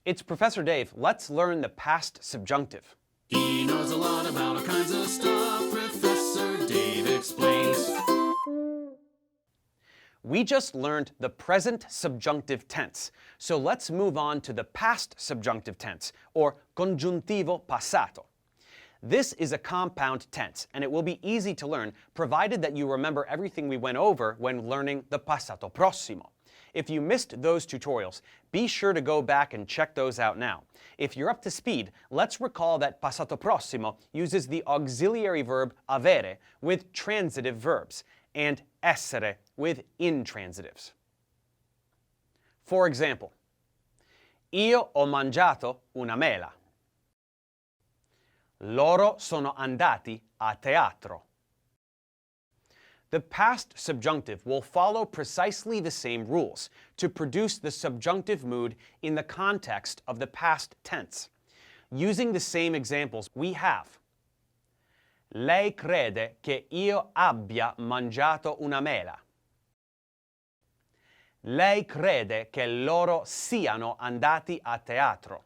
It's Professor Dave. Let's learn the past subjunctive. He knows a lot about all kinds of stuff. Professor Dave explains. We just learned the present subjunctive tense, so let's move on to the past subjunctive tense, or Congiuntivo Passato. This is a compound tense, and it will be easy to learn provided that you remember everything we went over when learning the passato prossimo. If you missed those tutorials, be sure to go back and check those out now. If you're up to speed, let's recall that passato prossimo uses the auxiliary verb avere with transitive verbs, and essere with intransitives. For example, io ho mangiato una mela. Loro sono andati a teatro. The past subjunctive will follow precisely the same rules to produce the subjunctive mood in the context of the past tense. Using the same examples, we have: Lei crede che io abbia mangiato una mela. Lei crede che loro siano andati a teatro.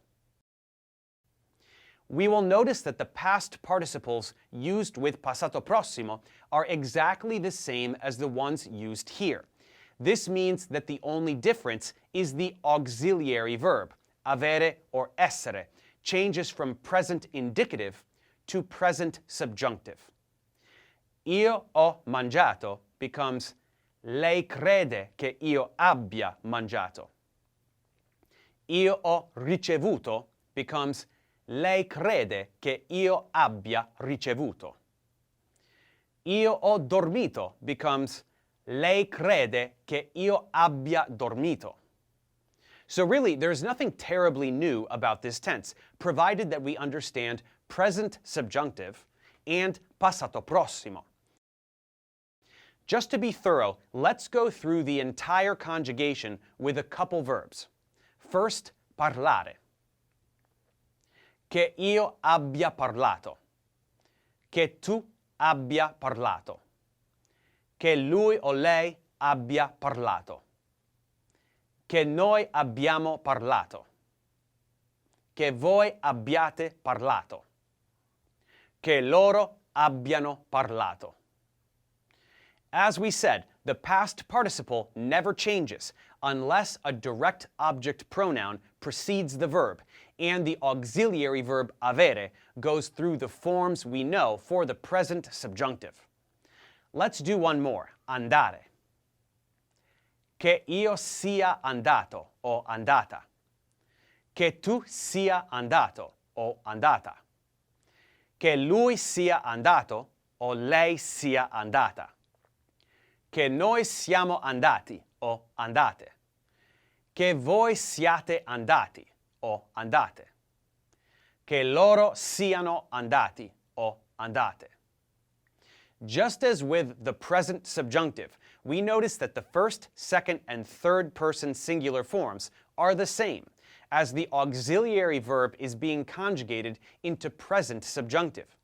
We will notice that the past participles used with passato prossimo are exactly the same as the ones used here. This means that the only difference is the auxiliary verb, avere or essere, changes from present indicative to present subjunctive. Io ho mangiato becomes lei crede che io abbia mangiato. Io ho ricevuto becomes lei crede che io abbia ricevuto. Io ho dormito becomes lei crede che io abbia dormito. So really, there's nothing terribly new about this tense, provided that we understand present subjunctive and passato prossimo. Just to be thorough, let's go through the entire conjugation with a couple verbs. First, parlare. Che io abbia parlato. Che tu abbia parlato. Che lui o lei abbia parlato. Che noi abbiamo parlato. Che voi abbiate parlato. Che loro abbiano parlato. As we said, the past participle never changes unless a direct object pronoun precedes the verb and the auxiliary verb avere goes through the forms we know for the present subjunctive. Let's do one more, andare. Che io sia andato o andata. Che tu sia andato o andata. Che lui sia andato o lei sia andata. Che noi siamo andati o andate. Che voi siate andati o andate. Che loro siano andati o andate. Just as with the present subjunctive, we notice that the first, second, and third person singular forms are the same, as the auxiliary verb is being conjugated into present subjunctive.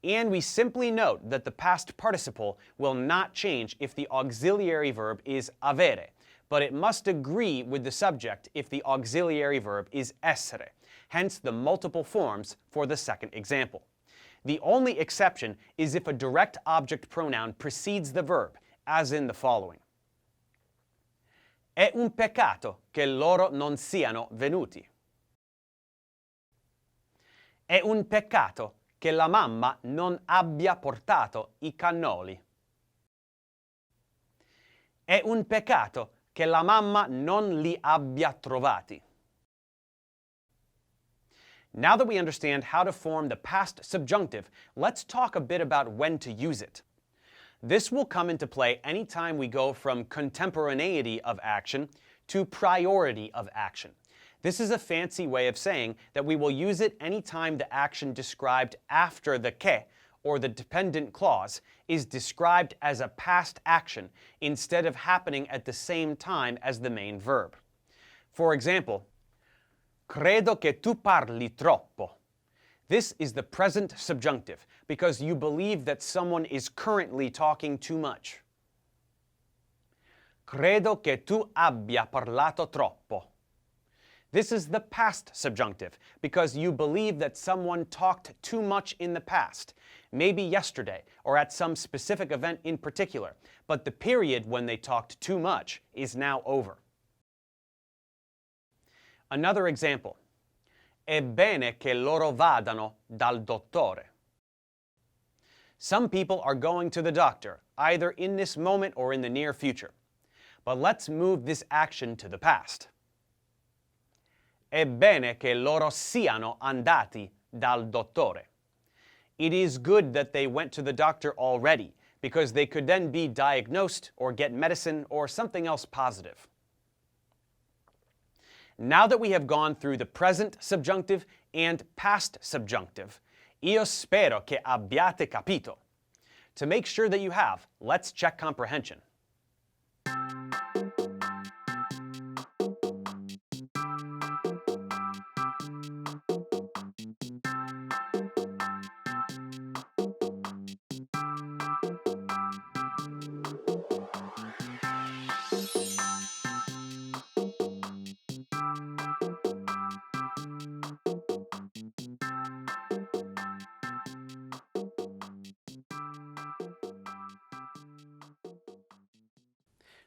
And we simply note that the past participle will not change if the auxiliary verb is avere, but it must agree with the subject if the auxiliary verb is essere, hence the multiple forms for the second example. The only exception is if a direct object pronoun precedes the verb, as in the following. È un peccato che loro non siano venuti. È un peccato che la mamma non abbia portato i cannoli. È un peccato che la mamma non li abbia trovati. Now that we understand how to form the past subjunctive, let's talk a bit about when to use it. This will come into play anytime we go from contemporaneity of action to priority of action. This is a fancy way of saying that we will use it anytime the action described after the che, or the dependent clause, is described as a past action instead of happening at the same time as the main verb. For example, credo che tu parli troppo. This is the present subjunctive because you believe that someone is currently talking too much. Credo che tu abbia parlato troppo. This is the past subjunctive because you believe that someone talked too much in the past, maybe yesterday or at some specific event in particular, but the period when they talked too much is now over. Another example. È bene che loro vadano dal dottore. Some people are going to the doctor, either in this moment or in the near future. But let's move this action to the past. È bene che loro siano andati dal dottore. It is good that they went to the doctor already, because they could then be diagnosed or get medicine or something else positive. Now that we have gone through the present subjunctive and past subjunctive, io spero che abbiate capito. To make sure that you have, let's check comprehension.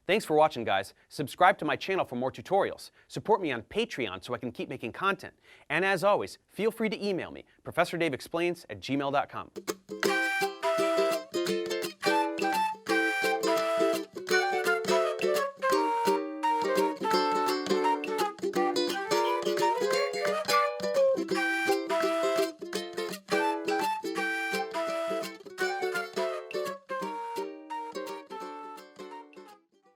Thanks for watching, guys. Subscribe to my channel for more tutorials. Support me on Patreon so I can keep making content. And as always, feel free to email me, ProfessorDaveExplains@gmail.com.